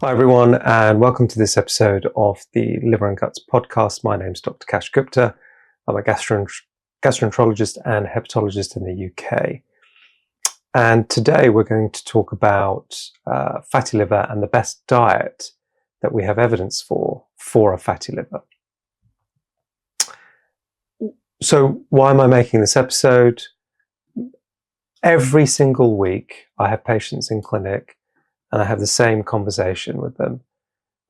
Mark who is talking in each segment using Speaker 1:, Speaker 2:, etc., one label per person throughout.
Speaker 1: Hi everyone, and welcome to this episode of the Liver and Guts podcast. My name's Dr. Kash Gupta. I'm a gastroenterologist and hepatologist in the UK. And today we're going to talk about fatty liver and the best diet that we have evidence for a fatty liver. So why am I making this episode? Every single week I have patients in clinic and I have the same conversation with them.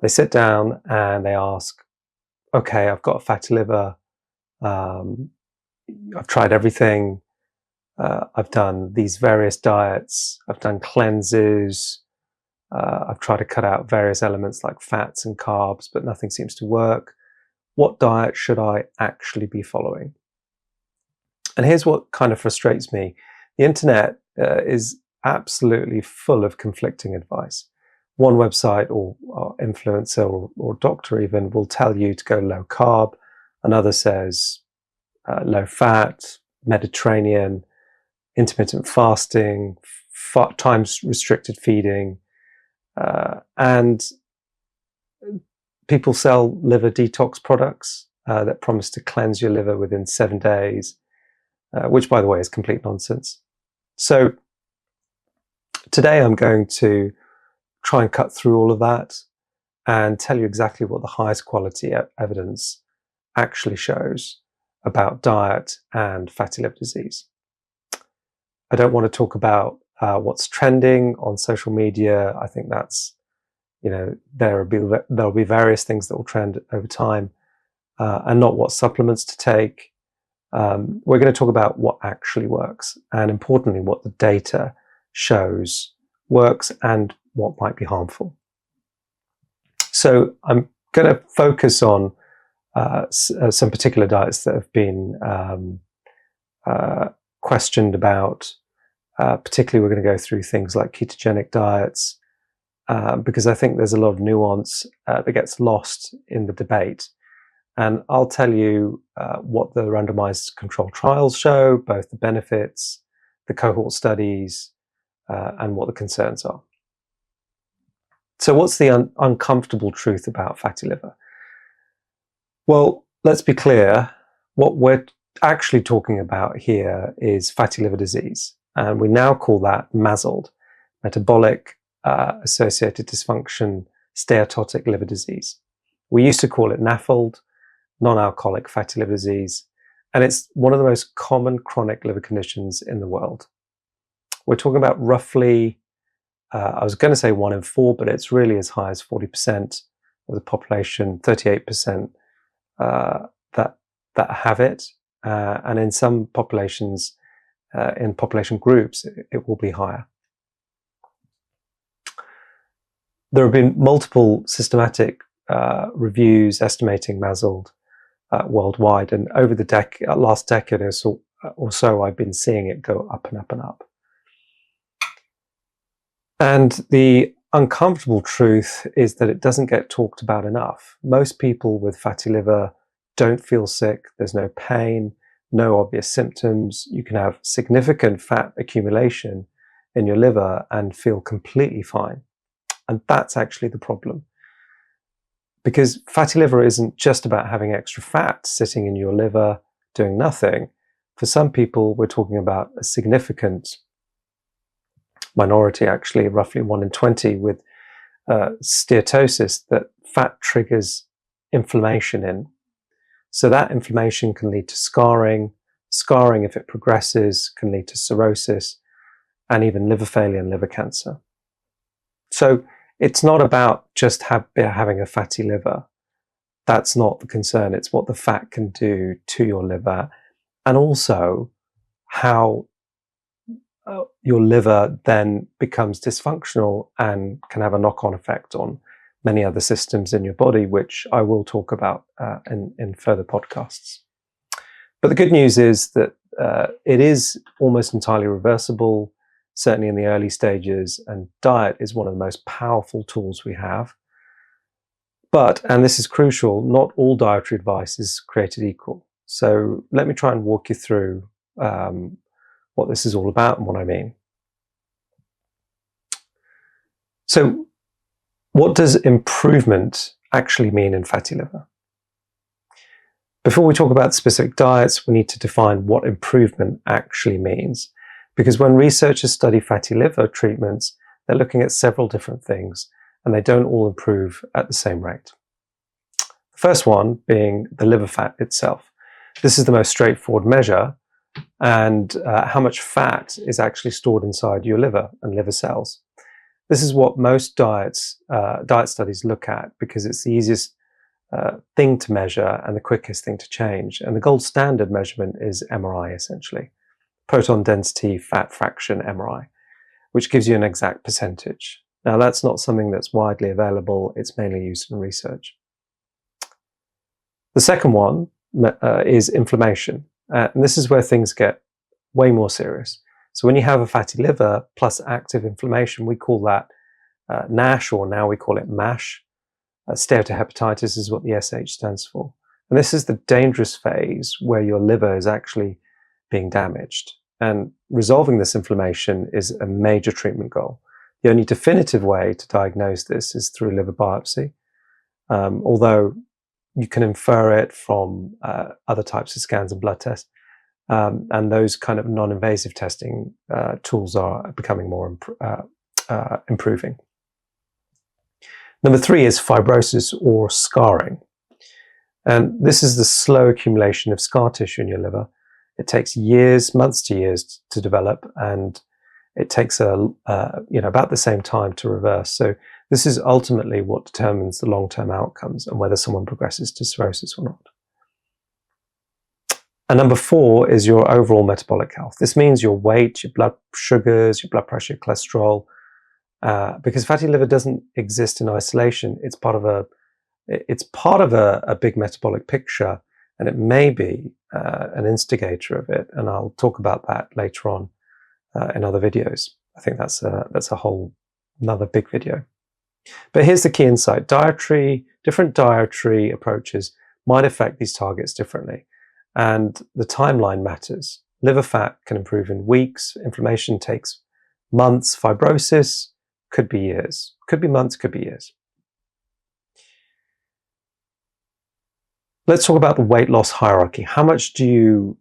Speaker 1: They sit down and they ask, okay, I've got a fatty liver. I've tried everything. I've done these various diets. I've done cleanses. I've tried to cut out various elements like fats and carbs, but nothing seems to work. What diet should I actually be following? And here's what kind of frustrates me. The internet is absolutely full of conflicting advice. One website or influencer or doctor even will tell you to go low carb. Another says low fat, Mediterranean, intermittent fasting, time restricted feeding, and people sell liver detox products that promise to cleanse your liver within 7 days, which by the way is complete nonsense. So today I'm going to try and cut through all of that and tell you exactly what the highest quality evidence actually shows about diet and fatty liver disease. I don't want to talk about what's trending on social media. I think that's, there'll be various things that will trend over time, and not what supplements to take. We're going to talk about what actually works, and importantly, what the data shows works and what might be harmful. So I'm going to focus on some particular diets that have been questioned about. Particularly, we're going to go through things like ketogenic diets, because I think there's a lot of nuance that gets lost in the debate. And I'll tell you what the randomized controlled trials show, both the benefits, the cohort studies, and what the concerns are. So what's the uncomfortable truth about fatty liver? Well, let's be clear. What we're actually talking about here is fatty liver disease. And we now call that MASLD, metabolic associated dysfunction steatotic liver disease. We used to call it NAFLD, non-alcoholic fatty liver disease. And it's one of the most common chronic liver conditions in the world. We're talking about roughly, I was going to say 1 in 4, but it's really as high as 40% of the population, 38% that have it. And in some populations, in population groups, it will be higher. There have been multiple systematic reviews estimating MASLD worldwide. And over the last decade or so, I've been seeing it go up and up and up. And the uncomfortable truth is that it doesn't get talked about enough. Most people with fatty liver don't feel sick. There's no pain, no obvious symptoms. You can have significant fat accumulation in your liver and feel completely fine. And that's actually the problem. Because fatty liver isn't just about having extra fat sitting in your liver doing nothing. For some people, we're talking about a significant minority, actually, roughly 1 in 20 with steatosis, that fat triggers inflammation in. So that inflammation can lead to scarring. Scarring, if it progresses, can lead to cirrhosis and even liver failure and liver cancer. So it's not about just having a fatty liver. That's not the concern. It's what the fat can do to your liver, and also how your liver then becomes dysfunctional and can have a knock-on effect on many other systems in your body, which I will talk about in further podcasts. But the good news is that it is almost entirely reversible, certainly in the early stages, and diet is one of the most powerful tools we have. But, and this is crucial, not all dietary advice is created equal. So let me try and walk you through what this is all about and what I mean. So What does improvement actually mean in fatty liver? Before we talk about specific diets, we need to define what improvement actually means. Because when researchers study fatty liver treatments, they're looking at several different things, and they don't all improve at the same rate. The first one being the liver fat itself. This is the most straightforward measure, and how much fat is actually stored inside your liver and liver cells. This is what most diet studies look at because it's the easiest thing to measure and the quickest thing to change. And the gold standard measurement is MRI, essentially. Proton density fat fraction MRI, which gives you an exact percentage. Now, that's not something that's widely available. It's mainly used in research. The second one is inflammation. And this is where things get way more serious. So when you have a fatty liver plus active inflammation, we call that NASH, or now we call it MASH. Steatohepatitis is what the SH stands for. And this is the dangerous phase where your liver is actually being damaged. And resolving this inflammation is a major treatment goal. The only definitive way to diagnose this is through liver biopsy, although you can infer it from other types of scans and blood tests. And those kind of non-invasive testing tools are becoming more improving. Number 3 is fibrosis or scarring. And this is the slow accumulation of scar tissue in your liver. It takes years, months to years to develop, and it takes about the same time to reverse. So this is ultimately what determines the long-term outcomes and whether someone progresses to cirrhosis or not. And number 4 is your overall metabolic health. This means your weight, your blood sugars, your blood pressure, your cholesterol. Because fatty liver doesn't exist in isolation. It's part of a big metabolic picture, and it may be an instigator of it. And I'll talk about that later on in other videos. I think that's a whole another big video. But here's the key insight: different dietary approaches might affect these targets differently, and the timeline matters. Liver fat can improve in weeks. Inflammation takes months. Fibrosis could be years, could be months, could be years. Let's talk about the weight loss hierarchy. How much do you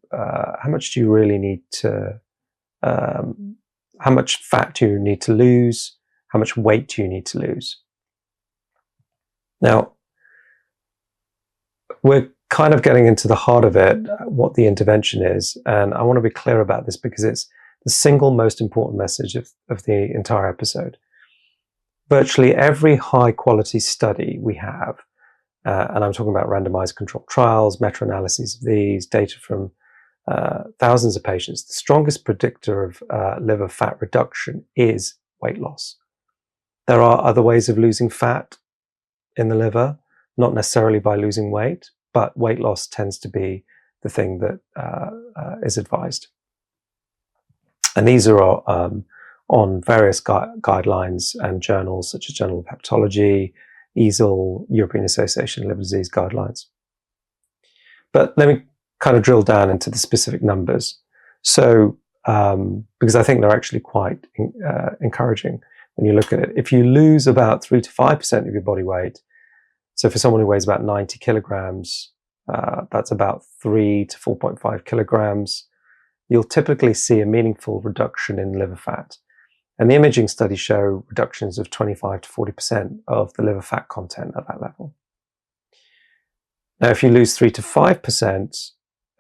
Speaker 1: really need to? How much fat do you need to lose? How much weight do you need to lose? Now, we're kind of getting into the heart of it, what the intervention is, and I want to be clear about this because it's the single most important message of the entire episode. Virtually every high-quality study we have, and I'm talking about randomized controlled trials, meta-analyses of these, data from thousands of patients, the strongest predictor of liver fat reduction is weight loss. There are other ways of losing fat in the liver, not necessarily by losing weight, but weight loss tends to be the thing that is advised. And these are on various guidelines and journals such as Journal of Hepatology, EASL, European Association of Liver Disease guidelines. But let me kind of drill down into the specific numbers. So, because I think they're actually quite encouraging when you look at it. If you lose about 3 to 5% of your body weight, so for someone who weighs about 90 kilograms, that's about 3 to 4.5 kilograms, you'll typically see a meaningful reduction in liver fat. And the imaging studies show reductions of 25 to 40% of the liver fat content at that level. Now, if you lose 3 to 5%,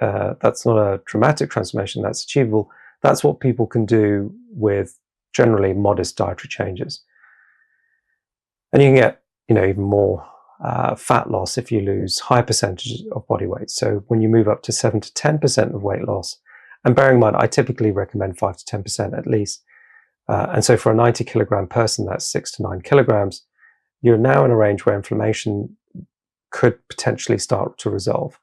Speaker 1: that's not a dramatic transformation, that's achievable. That's what people can do with generally modest dietary changes. And you can get, even more fat loss if you lose high percentages of body weight. So when you move up to 7 to 10% of weight loss, and bearing in mind, I typically recommend 5 to 10% at least. And so for a 90 kilogram person, that's 6 to 9 kilograms. You're now in a range where inflammation could potentially start to resolve.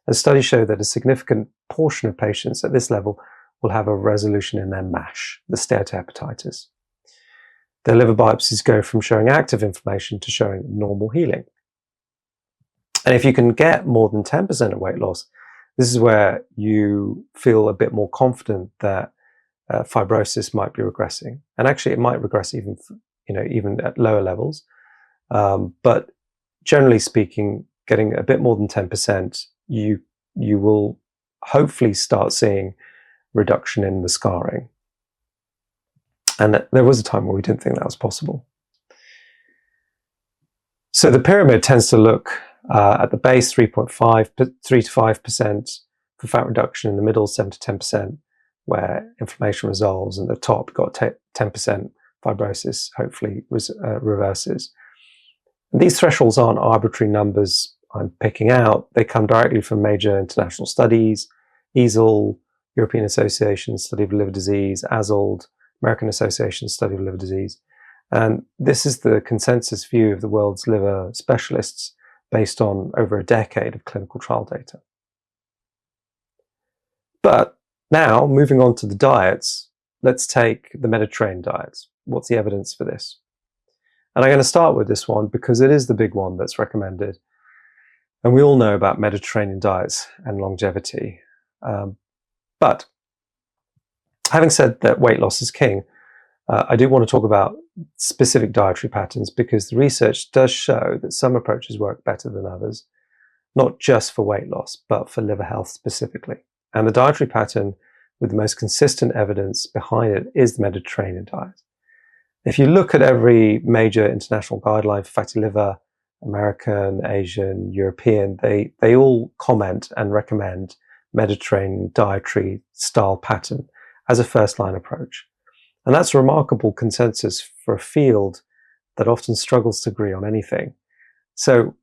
Speaker 1: And studies show that a significant portion of patients at this level will have a resolution in their MASH, the steatohepatitis. Their liver biopsies go from showing active inflammation to showing normal healing. And if you can get more than 10% of weight loss, this is where you feel a bit more confident that fibrosis might be regressing. And actually, it might regress even at lower levels. But generally speaking, getting a bit more than 10%, you will hopefully start seeing reduction in the scarring. And there was a time where we didn't think that was possible. So the pyramid tends to look at the base 3 to 5% for fat reduction, in the middle 7 to 10% where inflammation resolves, and the top got 10% fibrosis hopefully reverses. And these thresholds aren't arbitrary numbers I'm picking out. They come directly from major international studies: EASL, European Association Study of Liver Disease; ASLD, American Association Study of Liver Disease. And this is the consensus view of the world's liver specialists based on over a decade of clinical trial data. But now, moving on to the diets, let's take the Mediterranean diets. What's the evidence for this? And I'm going to start with this one because it is the big one that's recommended. And we all know about Mediterranean diets and longevity. But having said that weight loss is king, I do want to talk about specific dietary patterns, because the research does show that some approaches work better than others, not just for weight loss, but for liver health specifically. And the dietary pattern with the most consistent evidence behind it is the Mediterranean diet. If you look at every major international guideline for fatty liver, American, Asian, European, they all comment and recommend Mediterranean dietary style pattern as a first-line approach. And that's a remarkable consensus for a field that often struggles to agree on anything. So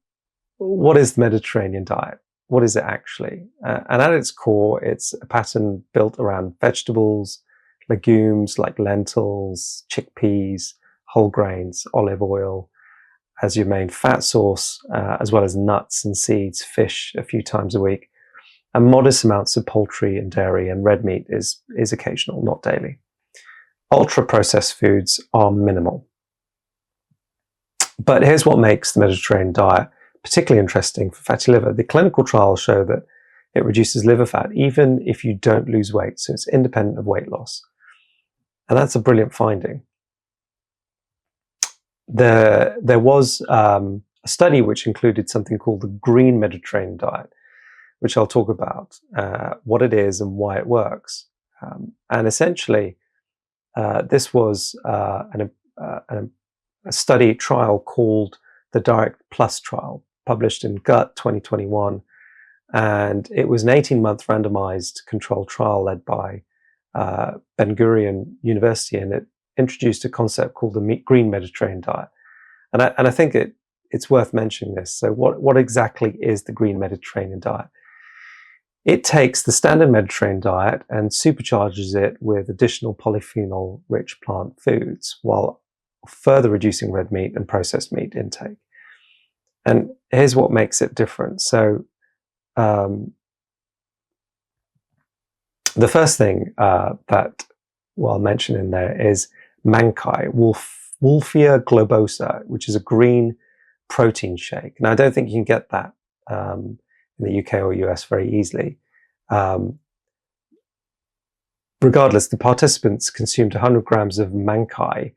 Speaker 1: what is the Mediterranean diet? What is it actually? And at its core, it's a pattern built around vegetables, legumes like lentils, chickpeas, whole grains, olive oil as your main fat source, as well as nuts and seeds, fish a few times a week, and modest amounts of poultry and dairy, and red meat is occasional, not daily. Ultra-processed foods are minimal. But here's what makes the Mediterranean diet particularly interesting for fatty liver. The clinical trials show that it reduces liver fat even if you don't lose weight, so it's independent of weight loss. And that's a brilliant finding. There was a study which included something called the Green Mediterranean Diet, which I'll talk about, what it is and why it works. And essentially, this was a study trial called the Direct Plus trial, published in Gut 2021. And it was an 18-month randomized controlled trial led by Ben Gurion University, and it introduced a concept called the Green Mediterranean Diet. And I think it's worth mentioning this. So what exactly is the Green Mediterranean Diet? It takes the standard Mediterranean diet and supercharges it with additional polyphenol-rich plant foods while further reducing red meat and processed meat intake. And here's what makes it different. So the first thing that I'll mention in there is Mankai, Wolffia globosa, which is a green protein shake. Now, I don't think you can get that in the UK or US very easily. Regardless, the participants consumed 100 grams of Mankai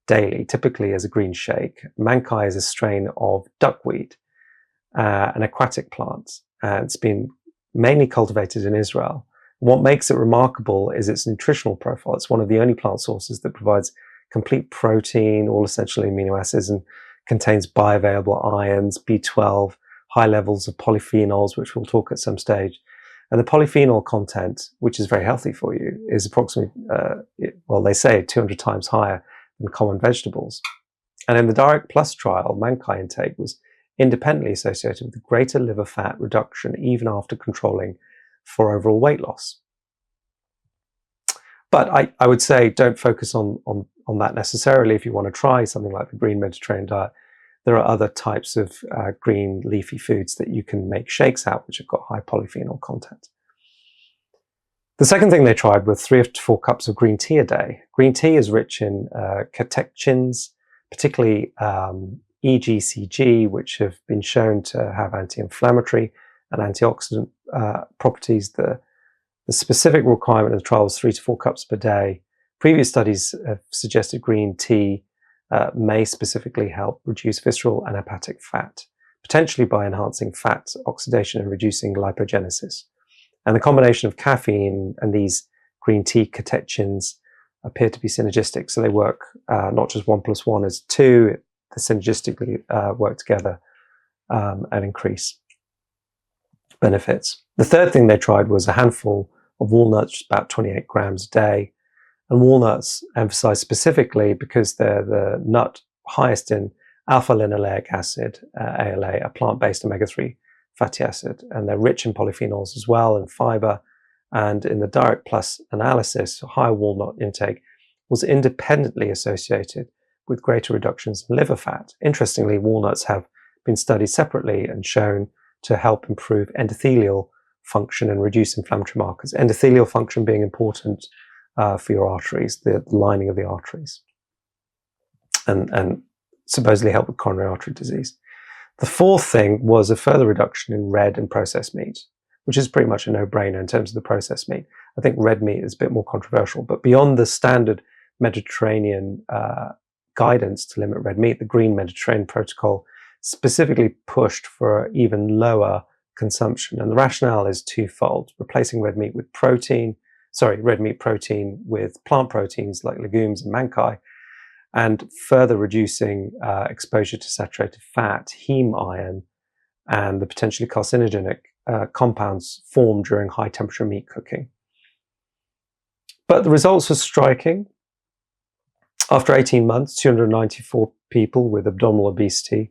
Speaker 1: daily, typically as a green shake. Mankai is a strain of duckweed, an aquatic plant, and it's been mainly cultivated in Israel. What makes it remarkable is its nutritional profile. It's one of the only plant sources that provides complete protein, all essential amino acids, and contains bioavailable ions, B12, high levels of polyphenols, which we'll talk at some stage. And the polyphenol content, which is very healthy for you, is approximately, they say 200 times higher than common vegetables. And in the Direct Plus trial, Mankai intake was independently associated with greater liver fat reduction even after controlling for overall weight loss. But I would say don't focus on that necessarily if you want to try something like the Green Mediterranean Diet. There are other types of green leafy foods that you can make shakes out, which have got high polyphenol content. The second thing they tried were 3 to 4 cups of green tea a day. Green tea is rich in catechins, particularly EGCG, which have been shown to have anti-inflammatory and antioxidant properties. The specific requirement of the trial was 3 to 4 cups per day. Previous studies have suggested green tea may specifically help reduce visceral and hepatic fat, potentially by enhancing fat oxidation and reducing lipogenesis. And the combination of caffeine and these green tea catechins appear to be synergistic. So they work not just 1 + 1 is 2, they synergistically work together and increase benefits. The third thing they tried was a handful of walnuts, about 28 grams a day. And walnuts emphasized specifically because they're the nut highest in alpha-linoleic acid, ALA, a plant-based omega-3 fatty acid. And they're rich in polyphenols as well, and fiber. And in the Diet Plus analysis, higher walnut intake was independently associated with greater reductions in liver fat. Interestingly, walnuts have been studied separately and shown to help improve endothelial function and reduce inflammatory markers. Endothelial function being important for your arteries, the lining of the arteries, and supposedly help with coronary artery disease. The fourth thing was a further reduction in red and processed meat, which is pretty much a no-brainer in terms of the processed meat. I think red meat is a bit more controversial, but beyond the standard Mediterranean guidance to limit red meat, the Green Mediterranean Protocol specifically pushed for even lower consumption. And the rationale is twofold: replacing red meat protein with plant proteins like legumes and mankai, and further reducing exposure to saturated fat, heme iron, and the potentially carcinogenic compounds formed during high temperature meat cooking. But the results were striking. After 18 months, 294 people with abdominal obesity,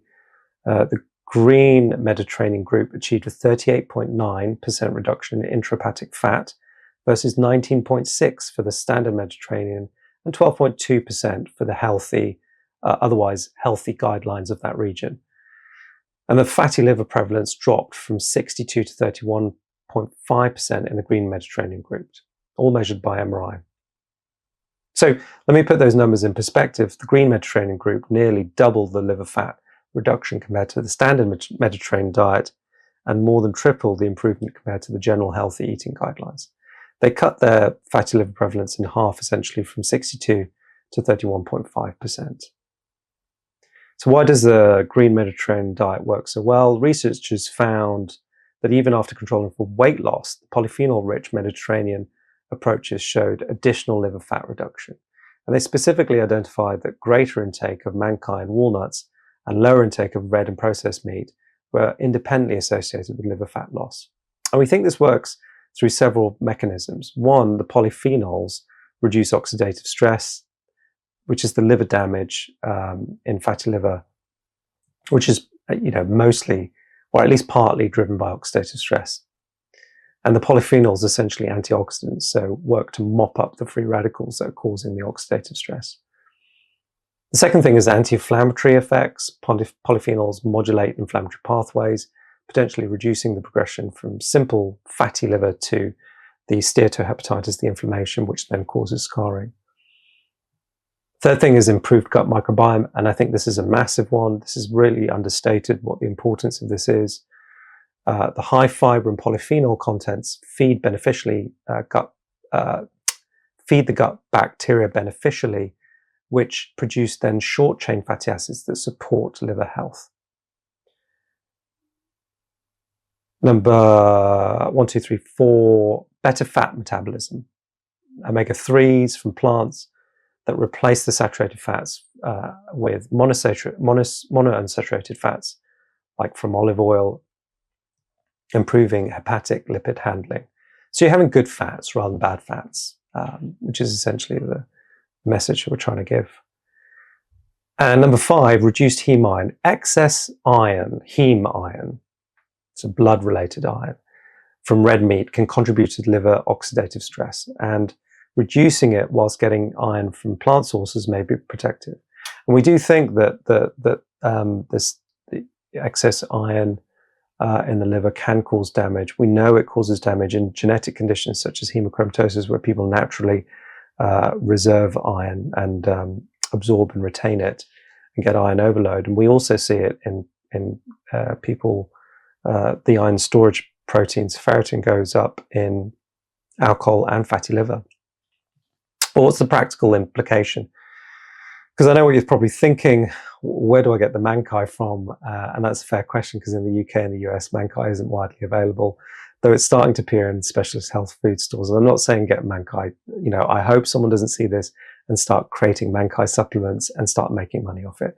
Speaker 1: the Green Mediterranean group achieved a 38.9% reduction in intrahepatic fat versus 19.6% for the standard Mediterranean and 12.2% for the healthy, otherwise healthy guidelines of that region. And the fatty liver prevalence dropped from 62 to 31.5% in the Green Mediterranean group, all measured by MRI. So let me put those numbers in perspective. The Green Mediterranean group nearly doubled the liver fat reduction compared to the standard Mediterranean diet, and more than tripled the improvement compared to the general healthy eating guidelines. They cut their fatty liver prevalence in half, essentially from 62 to 31.5%. So why does the Green Mediterranean diet work so well? Researchers found that even after controlling for weight loss, the polyphenol-rich Mediterranean approaches showed additional liver fat reduction. And they specifically identified that greater intake of mankai and walnuts and lower intake of red and processed meat were independently associated with liver fat loss. And we think this works through several mechanisms. One, the polyphenols reduce oxidative stress, which is the liver damage in fatty liver, which is mostly, or at least partly, driven by oxidative stress. And the polyphenols are essentially antioxidants, so work to mop up the free radicals that are causing the oxidative stress. The second thing is anti-inflammatory effects. Polyphenols modulate inflammatory pathways, potentially reducing the progression from simple fatty liver to the steatohepatitis, the inflammation, which then causes scarring. Third thing is improved gut microbiome, and I think this is a massive one. This is really understated what the importance of this is. The high fiber and polyphenol contents feed the gut bacteria beneficially, which produce then short-chain fatty acids that support liver health. Number 1, 2, 3, 4, better fat metabolism. Omega-3s from plants that replace the saturated fats with monounsaturated fats, like from olive oil, improving hepatic lipid handling. So you're having good fats rather than bad fats, which is essentially the message that we're trying to give. And number 5, reduced heme iron. Excess iron, heme iron, it's a blood-related iron, from red meat can contribute to liver oxidative stress, and reducing it whilst getting iron from plant sources may be protective. And we do think that the excess iron in the liver can cause damage. We know it causes damage in genetic conditions such as hemochromatosis, where people naturally reserve iron and absorb and retain it and get iron overload. And we also see it in people, the iron storage proteins, ferritin, goes up in alcohol and fatty liver. But what's the practical implication? Because I know what you're probably thinking, where do I get the mankai from? And that's a fair question, because in the UK and the US, mankai isn't widely available, though it's starting to appear in specialist health food stores. And I'm not saying get mankai. I hope someone doesn't see this and start creating mankai supplements and start making money off it.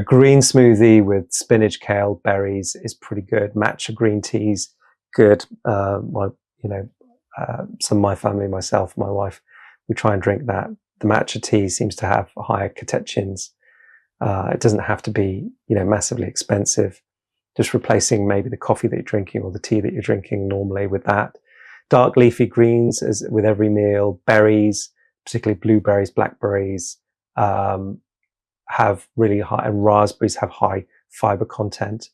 Speaker 1: Green smoothie with spinach, kale, berries is pretty good. Matcha green teas, good. Some of my family, myself, my wife, we try and drink that. The matcha tea seems to have higher catechins. It doesn't have to be, massively expensive. Just replacing maybe the coffee that you're drinking or the tea that you're drinking normally with that. Dark leafy greens as with every meal. Berries, particularly blueberries, blackberries, have really high, and raspberries have high fiber content.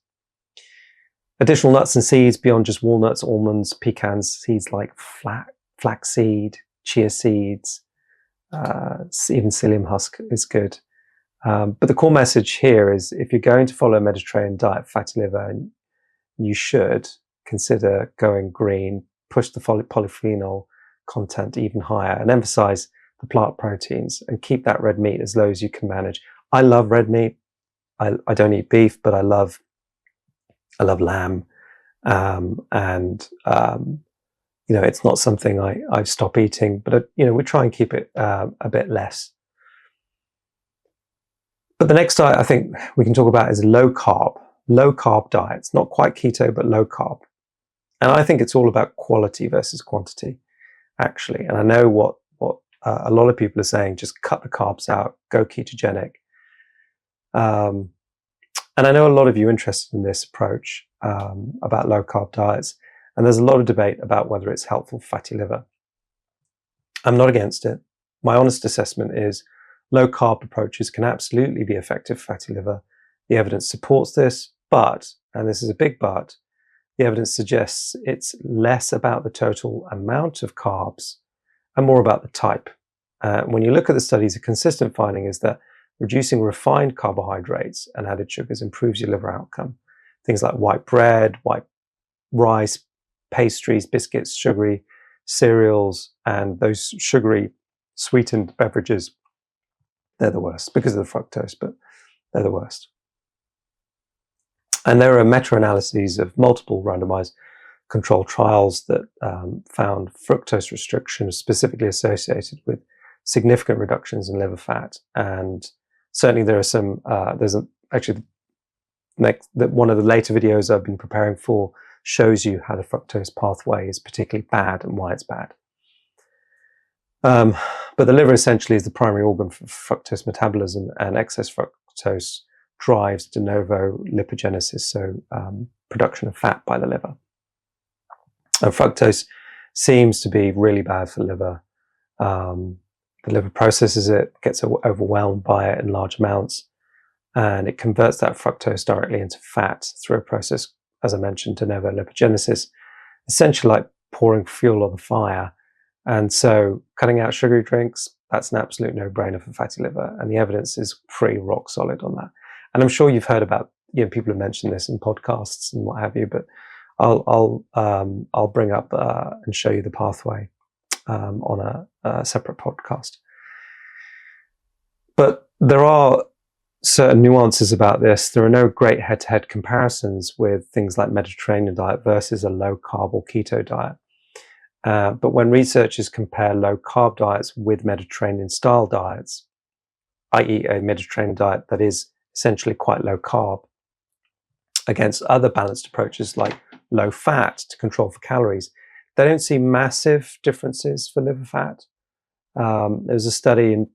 Speaker 1: Additional nuts and seeds beyond just walnuts, almonds, pecans, seeds like flaxseed, chia seeds, even psyllium husk is good. But the core message here is, if you're going to follow a Mediterranean diet, fatty liver, you should consider going green, push the polyphenol content even higher, and emphasize the plant proteins, and keep that red meat as low as you can manage. I love red meat. I don't eat beef, but I love lamb, it's not something I stop eating, but we try and keep it a bit less. But the next diet I think we can talk about is low carb diets. Not quite keto, but low carb. And I think it's all about quality versus quantity, actually. And I know what a lot of people are saying: just cut the carbs out, go ketogenic. And I know a lot of you are interested in this approach about low carb diets, and there's a lot of debate about whether it's helpful for fatty liver. I'm not against it. My honest assessment is low carb approaches can absolutely be effective for fatty liver. The evidence supports this, but, and this is a big but, the evidence suggests it's less about the total amount of carbs and more about the type. When you look at the studies, a consistent finding is that reducing refined carbohydrates and added sugars improves your liver outcome. Things like white bread, white rice, pastries, biscuits, sugary cereals, and those sugary sweetened beverages, they're the worst because of the fructose, but they're the worst. And there are meta-analyses of multiple randomized controlled trials that found fructose restriction specifically associated with significant reductions in liver fat. And certainly there are some, one of the later videos I've been preparing for shows you how the fructose pathway is particularly bad and why it's bad. But the liver essentially is the primary organ for fructose metabolism, and excess fructose drives de novo lipogenesis, so production of fat by the liver. And fructose seems to be really bad for the liver. The liver processes it, gets overwhelmed by it in large amounts, and it converts that fructose directly into fat through a process, as I mentioned, de novo lipogenesis, essentially like pouring fuel on the fire. And so cutting out sugary drinks, that's an absolute no-brainer for fatty liver, and the evidence is pretty rock solid on that. And I'm sure you've heard about, people have mentioned this in podcasts and what have you, but I'll bring up and show you the pathway on a separate podcast. But there are certain nuances about this. There are no great head-to-head comparisons with things like Mediterranean diet versus a low-carb or keto diet. But when researchers compare low-carb diets with Mediterranean-style diets, i.e. a Mediterranean diet that is essentially quite low-carb, against other balanced approaches like low-fat to control for calories, they don't see massive differences for liver fat. There was a study in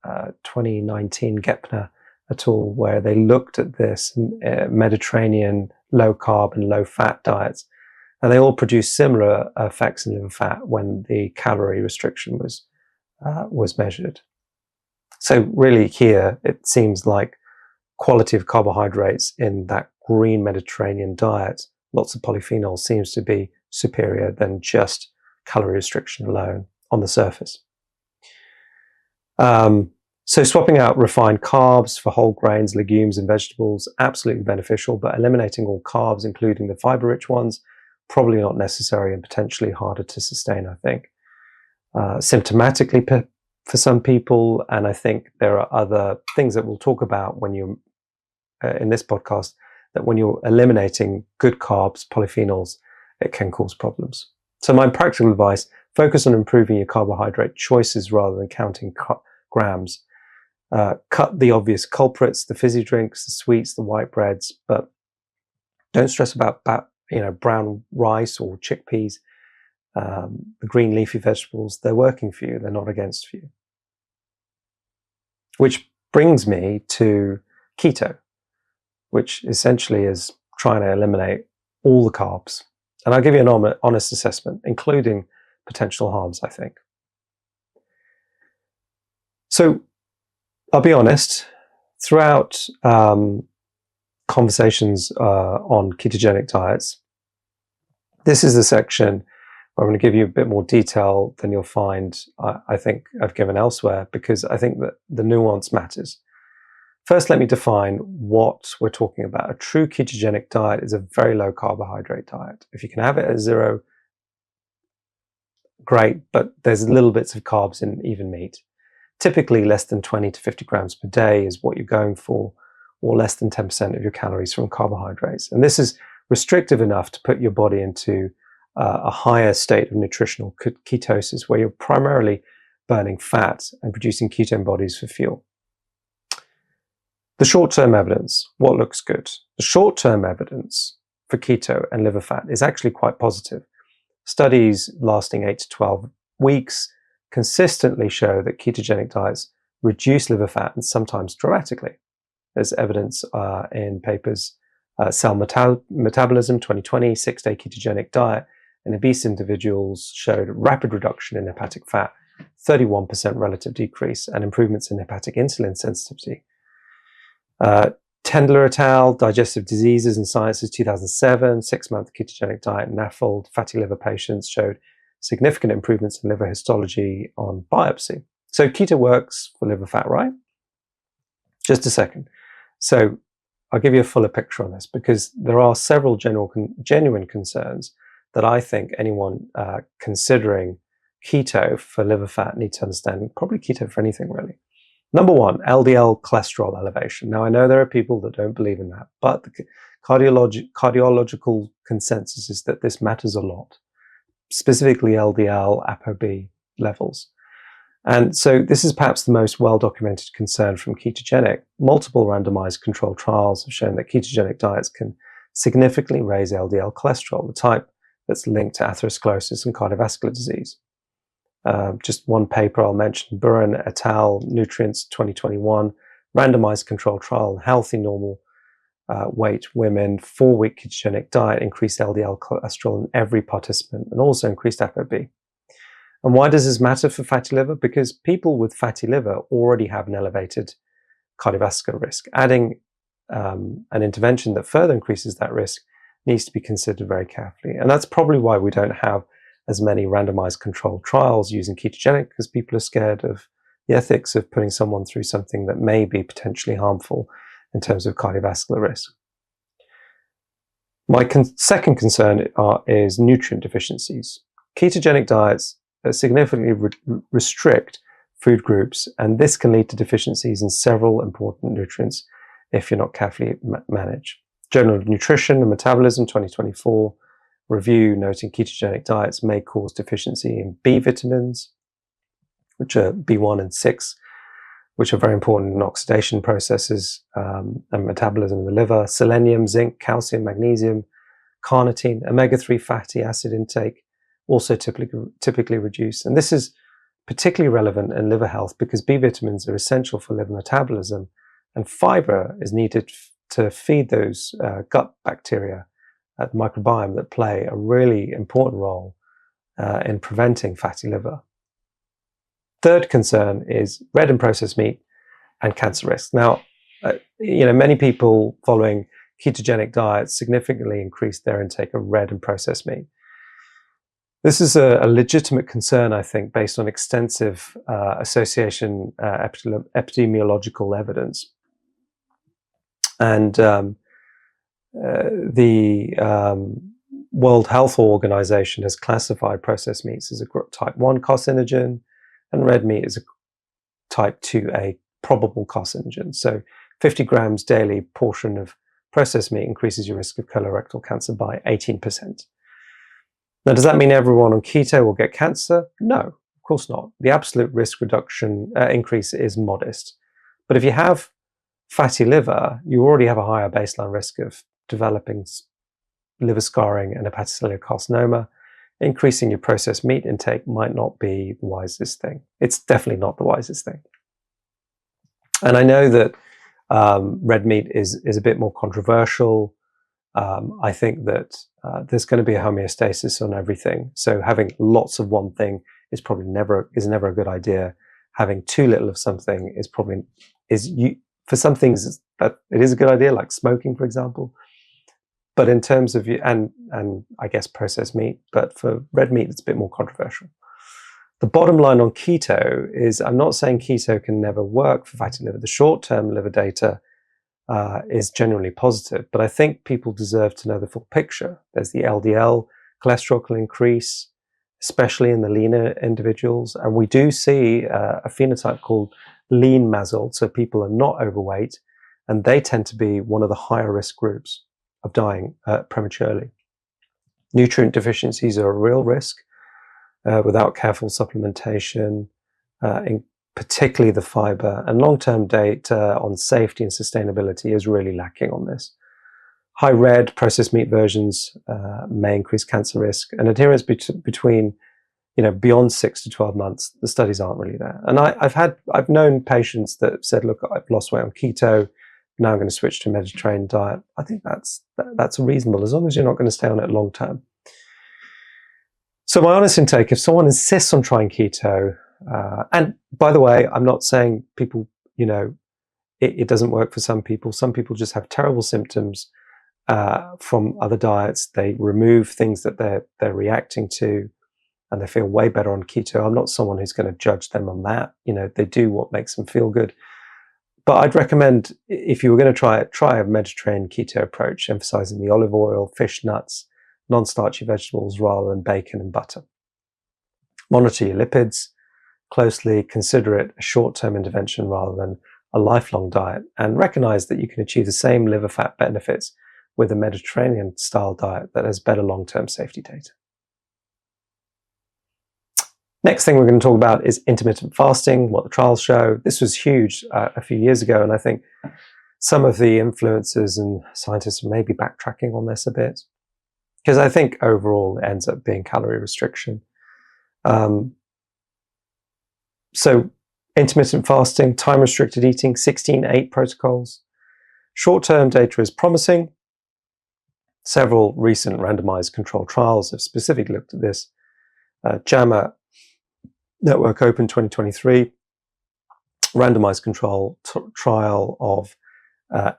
Speaker 1: 2019, Gupta et al., where they looked at this Mediterranean low-carb and low-fat diets, and they all produced similar effects in liver fat when the calorie restriction was measured. So really here, it seems like quality of carbohydrates in that green Mediterranean diet, lots of polyphenols, seems to be superior than just calorie restriction alone on the surface. So swapping out refined carbs for whole grains, legumes, and vegetables, absolutely beneficial, but eliminating all carbs, including the fiber-rich ones, probably not necessary and potentially harder to sustain, I think. Symptomatically for some people, and I think there are other things that we'll talk about when you're in this podcast, that when you're eliminating good carbs, polyphenols, it can cause problems. So my practical advice, focus on improving your carbohydrate choices rather than counting grams. Cut the obvious culprits, the fizzy drinks, the sweets, the white breads, but don't stress about brown rice or chickpeas. The green leafy vegetables, they're working for you, they're not against you. Which brings me to keto, which essentially is trying to eliminate all the carbs. And I'll give you an honest assessment, including potential harms, I think. So I'll be honest, throughout conversations on ketogenic diets, this is the section where I'm going to give you a bit more detail than you'll find, I think, I've given elsewhere, because I think that the nuance matters. First, let me define what we're talking about. A true ketogenic diet is a very low carbohydrate diet. If you can have it at 0, great, but there's little bits of carbs in even meat. Typically, less than 20 to 50 grams per day is what you're going for, or less than 10% of your calories from carbohydrates. And this is restrictive enough to put your body into a higher state of nutritional ketosis, where you're primarily burning fat and producing ketone bodies for fuel. The short-term evidence, what looks good? The short-term evidence for keto and liver fat is actually quite positive. Studies lasting 8 to 12 weeks consistently show that ketogenic diets reduce liver fat, and sometimes dramatically. There's evidence in papers, Cell Metabolism 2020, 6-day ketogenic diet in obese individuals showed rapid reduction in hepatic fat, 31% relative decrease, and improvements in hepatic insulin sensitivity. Tendler et al., Digestive Diseases and Sciences 2007, 6-month ketogenic diet in MASLD fatty liver patients showed significant improvements in liver histology on biopsy. So keto works for liver fat, right? Just a second. So I'll give you a fuller picture on this, because there are several genuine concerns that I think anyone considering keto for liver fat needs to understand, probably keto for anything really. Number one, LDL cholesterol elevation. Now, I know there are people that don't believe in that, but the cardiological consensus is that this matters a lot, specifically LDL, ApoB levels. And so this is perhaps the most well-documented concern from ketogenic. Multiple randomized controlled trials have shown that ketogenic diets can significantly raise LDL cholesterol, the type that's linked to atherosclerosis and cardiovascular disease. Just one paper I'll mention, Buren et al., Nutrients 2021, randomized controlled trial, healthy normal weight women, 4-week ketogenic diet, increased LDL cholesterol in every participant, and also increased ApoB. And why does this matter for fatty liver? Because people with fatty liver already have an elevated cardiovascular risk. Adding an intervention that further increases that risk needs to be considered very carefully. And that's probably why we don't have as many randomized controlled trials using ketogenic, because people are scared of the ethics of putting someone through something that may be potentially harmful in terms of cardiovascular risk. My second concern is nutrient deficiencies. Ketogenic diets significantly restrict food groups, and this can lead to deficiencies in several important nutrients if you're not carefully managed. Journal of Nutrition and Metabolism 2024 review noting ketogenic diets may cause deficiency in B vitamins, which are B1 and 6, which are very important in oxidation processes and metabolism in the liver, selenium, zinc, calcium, magnesium, carnitine, omega-3 fatty acid intake, also typically reduced. And this is particularly relevant in liver health because B vitamins are essential for liver metabolism, and fiber is needed to feed those gut bacteria, the microbiome, that play a really important role in preventing fatty liver. Third concern is red and processed meat and cancer risk. Now, many people following ketogenic diets significantly increase their intake of red and processed meat. This is a legitimate concern, I think, based on extensive association epidemiological evidence. And the World Health Organization has classified processed meats as a type 1 carcinogen and red meat as a type 2A probable carcinogen. So 50 grams daily portion of processed meat increases your risk of colorectal cancer by 18%. Now, does that mean everyone on keto will get cancer? No, of course not. The absolute risk reduction increase is modest. But if you have fatty liver, you already have a higher baseline risk of developing liver scarring and hepatocellular carcinoma. Increasing your processed meat intake might not be the wisest thing. It's definitely not the wisest thing. And I know that red meat is a bit more controversial. I think that there's going to be a homeostasis on everything. So having lots of one thing is probably never a good idea. Having too little of something is probably for some things that it is a good idea, like smoking, for example. But in terms of and I guess processed meat, but for red meat, it's a bit more controversial. The bottom line on keto is I'm not saying keto can never work for fatty liver. The short-term liver data is generally positive, but I think people deserve to know the full picture. There's the LDL cholesterol can increase, especially in the leaner individuals, and we do see a phenotype called lean MASLD, so people are not overweight, and they tend to be one of the higher risk groups of dying prematurely. Nutrient deficiencies are a real risk without careful supplementation, particularly the fiber, and long-term data on safety and sustainability is really lacking on this. High red processed meat versions may increase cancer risk, and adherence between beyond 6 to 12 months, the studies aren't really there. And I've known patients that have said, look, I've lost weight on keto, now I'm going to switch to a Mediterranean diet. I think that's reasonable, as long as you're not going to stay on it long term. So my honest intake, if someone insists on trying keto, and by the way, I'm not saying people, it doesn't work for some people. Some people just have terrible symptoms from other diets. They remove things that they're reacting to, and they feel way better on keto. I'm not someone who's going to judge them on that. They do what makes them feel good. But I'd recommend, if you were going to try a Mediterranean keto approach, emphasizing the olive oil, fish, nuts, non-starchy vegetables rather than bacon and butter. Monitor your lipids closely, consider it a short-term intervention rather than a lifelong diet, and recognize that you can achieve the same liver fat benefits with a Mediterranean-style diet that has better long-term safety data. Next thing we're going to talk about is intermittent fasting, what the trials show. This was huge a few years ago, and I think some of the influencers and scientists may be backtracking on this a bit, because I think overall it ends up being calorie restriction. So intermittent fasting, time-restricted eating, 16-8 protocols. Short-term data is promising. Several recent randomized controlled trials have specifically looked at this. JAMA Network Open 2023, randomized control trial of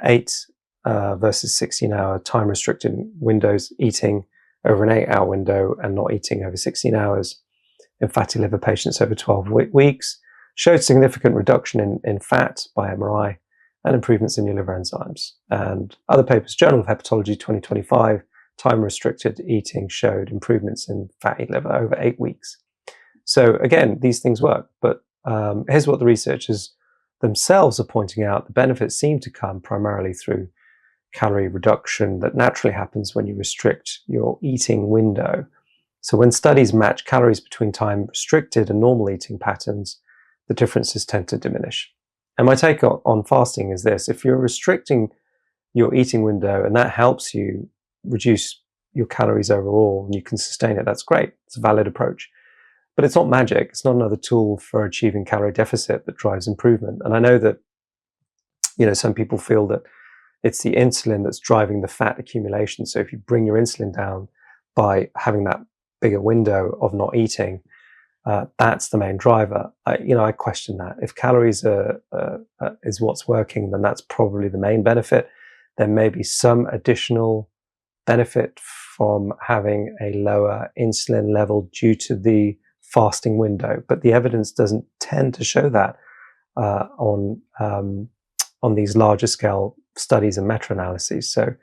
Speaker 1: 8 versus 16-hour time-restricted windows, eating over an 8-hour window and not eating over 16 hours in fatty liver patients over 12 weeks, showed significant reduction in fat by MRI and improvements in your liver enzymes. And other papers, Journal of Hepatology 2025, time-restricted eating showed improvements in fatty liver over 8 weeks. So again, these things work, but here's what the researchers themselves are pointing out. The benefits seem to come primarily through calorie reduction that naturally happens when you restrict your eating window. So when studies match calories between time restricted and normal eating patterns, the differences tend to diminish. And my take on fasting is this: if you're restricting your eating window and that helps you reduce your calories overall and you can sustain it, that's great. It's a valid approach. But it's not magic. It's not another tool for achieving calorie deficit that drives improvement. And I know that, some people feel that it's the insulin that's driving the fat accumulation. So if you bring your insulin down by having that bigger window of not eating, that's the main driver. I question that. If calories is what's working, then that's probably the main benefit. There may be some additional benefit from having a lower insulin level due to the fasting window, but the evidence doesn't tend to show that on these larger scale studies and meta-analyses. So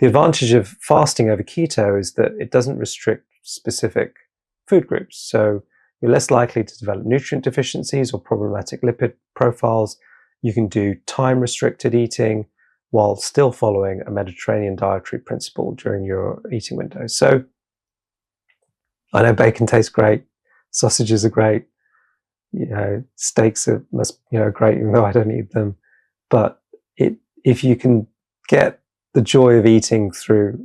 Speaker 1: the advantage of fasting over keto is that it doesn't restrict specific food groups. So You're less likely to develop nutrient deficiencies or problematic lipid profiles. You can do time-restricted eating while still following a Mediterranean dietary principle during your eating window. So I know bacon tastes great, sausages are great, steaks are great, even though I don't eat them. But if you can get the joy of eating through,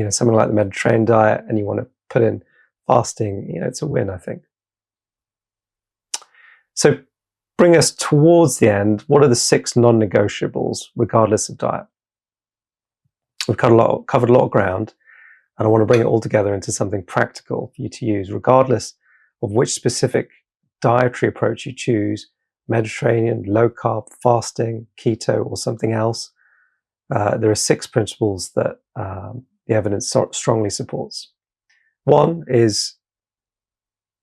Speaker 1: something like the Mediterranean diet, and you want to put in fasting, it's a win, I think. So bring us towards the end. What are the 6 non-negotiables regardless of diet? We've covered a lot of ground, and I want to bring it all together into something practical for you to use, regardless of which specific dietary approach you choose: Mediterranean, low carb, fasting, keto, or something else. There are 6 principles that the evidence strongly supports. One is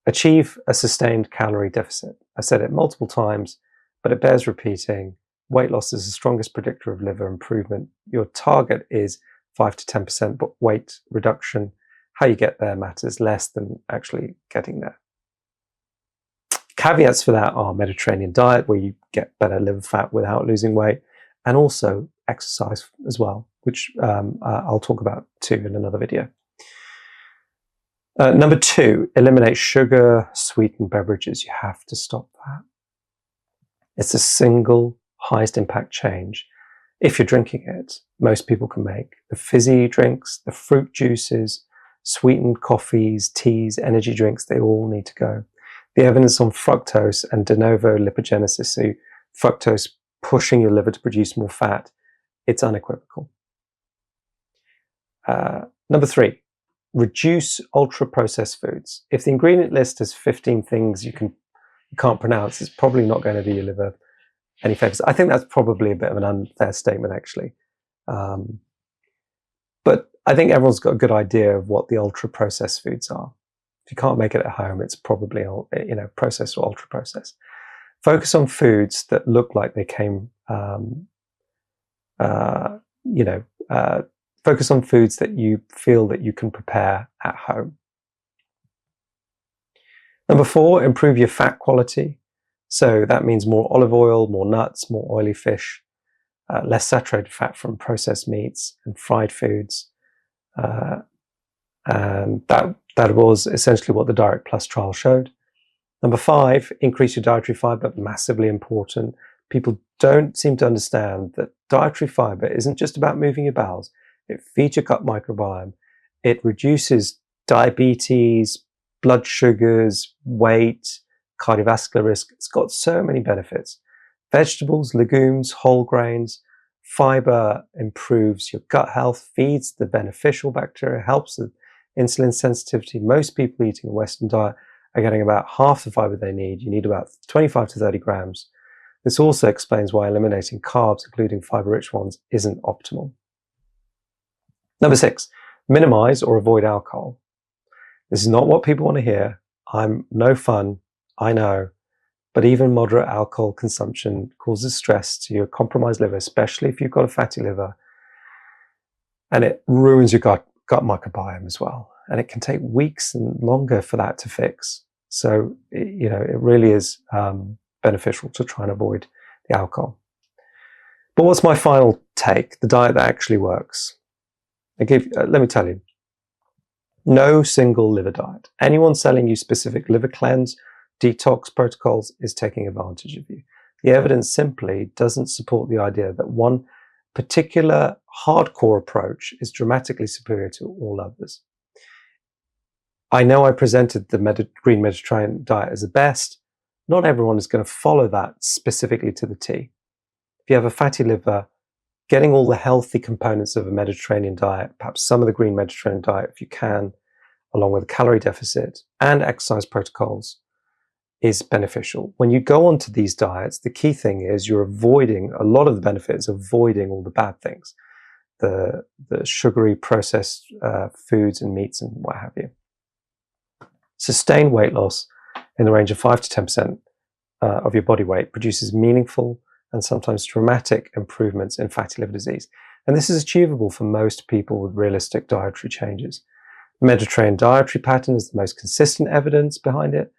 Speaker 1: achieve a sustained calorie deficit. I said it multiple times, but it bears repeating. Weight loss is the strongest predictor of liver improvement. Your target is 5 to 10%, but weight reduction, how you get there, matters less than actually getting there. Caveats for that are Mediterranean diet, where you get better liver fat without losing weight, and also exercise as well, which I'll talk about too in another video. Number 2, eliminate sugar, sweetened beverages. You have to stop that. It's the single highest impact change, if you're drinking it, most people can make. The fizzy drinks, the fruit juices, sweetened coffees, teas, energy drinks, they all need to go. The evidence on fructose and de novo lipogenesis, so fructose pushing your liver to produce more fat, it's unequivocal. Number 3, reduce ultra-processed foods. If the ingredient list has 15 things you can't pronounce, it's probably not going to do your liver any favors. I think that's probably a bit of an unfair statement, actually. But I think everyone's got a good idea of what the ultra-processed foods are. If you can't make it at home, it's probably processed or ultra-processed. Focus on foods that look like they came, focus on foods that you feel that you can prepare at home. Number 4, improve your fat quality. So that means more olive oil, more nuts, more oily fish, less saturated fat from processed meats and fried foods. And that was essentially what the Direct Plus trial showed. Number 5, increase your dietary fiber, massively important. People don't seem to understand that dietary fiber isn't just about moving your bowels. It feeds your gut microbiome. It reduces diabetes, blood sugars, weight, cardiovascular risk. It's got so many benefits. Vegetables, legumes, whole grains, fiber improves your gut health, feeds the beneficial bacteria, helps with insulin sensitivity. Most people eating a Western diet are getting about half the fiber they need. You need about 25 to 30 grams. This also explains why eliminating carbs, including fiber-rich ones, isn't optimal. Number 6, minimize or avoid alcohol. This is not what people want to hear. I'm no fun, I know, but even moderate alcohol consumption causes stress to your compromised liver, especially if you've got a fatty liver, and it ruins your gut microbiome as well. And it can take weeks and longer for that to fix. So, it really is beneficial to try and avoid the alcohol. But what's my final take? The diet that actually works. Let me tell you, no single liver diet. Anyone selling you specific liver cleanse, detox protocols is taking advantage of you. The evidence simply doesn't support the idea that one particular hardcore approach is dramatically superior to all others. I know I presented the Green Mediterranean diet as the best. Not everyone is going to follow that specifically to the T. If you have a fatty liver, getting all the healthy components of a Mediterranean diet, perhaps some of the Green Mediterranean diet if you can, along with a calorie deficit and exercise protocols, is beneficial. When you go onto these diets, the key thing is you're avoiding a lot of the benefits, avoiding all the bad things, the sugary processed foods and meats and what have you. Sustained weight loss in the range of 5 to 10% of your body weight produces meaningful and sometimes dramatic improvements in fatty liver disease. And this is achievable for most people with realistic dietary changes. Mediterranean dietary pattern is the most consistent evidence behind it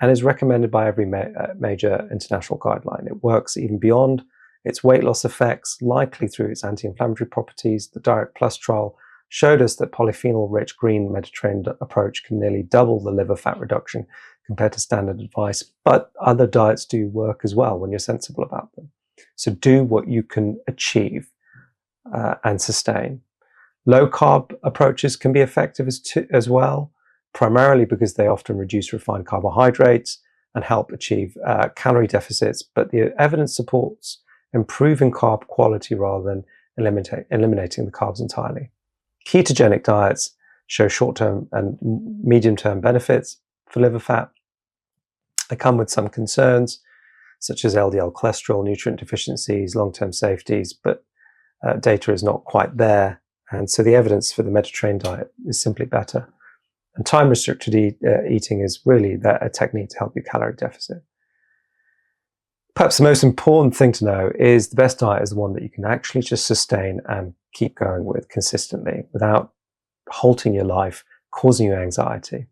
Speaker 1: and is recommended by every major international guideline. It works even beyond its weight loss effects, likely through its anti-inflammatory properties. The Diet Plus trial showed us that polyphenol-rich green Mediterranean approach can nearly double the liver fat reduction compared to standard advice, but other diets do work as well when you're sensible about them. So do what you can achieve and sustain. Low-carb approaches can be effective as well, primarily because they often reduce refined carbohydrates and help achieve calorie deficits, but the evidence supports improving carb quality rather than eliminating the carbs entirely. Ketogenic diets show short-term and medium-term benefits for liver fat. They come with some concerns, such as LDL cholesterol, nutrient deficiencies, long-term safeties, but data is not quite there. And so the evidence for the Mediterranean diet is simply better. And time-restricted eating is really a technique to help you calorie deficit. Perhaps the most important thing to know is the best diet is the one that you can actually just sustain and keep going with consistently without halting your life, causing you anxiety.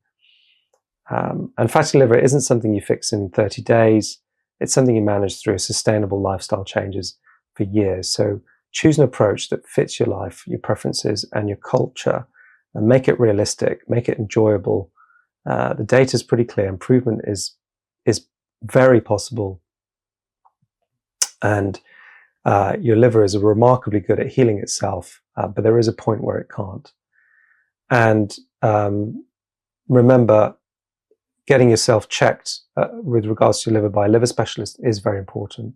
Speaker 1: And fatty liver isn't something you fix in 30 days. It's something you manage through sustainable lifestyle changes for years. So choose an approach that fits your life, your preferences, and your culture, and make it realistic, make it enjoyable. The data is pretty clear. Improvement is very possible. And your liver is remarkably good at healing itself, but there is a point where it can't. And remember, getting yourself checked with regards to your liver by a liver specialist is very important.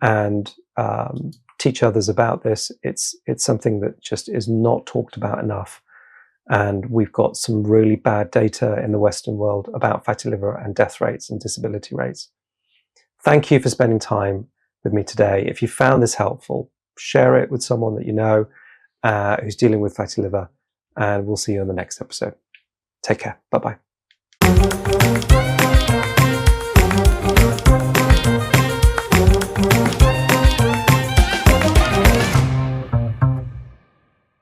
Speaker 1: And teach others about this. It's something that just is not talked about enough. And we've got some really bad data in the Western world about fatty liver and death rates and disability rates. Thank you for spending time with me today. If you found this helpful, share it with someone that you know who's dealing with fatty liver, and we'll see you in the next episode. Take care. Bye-bye.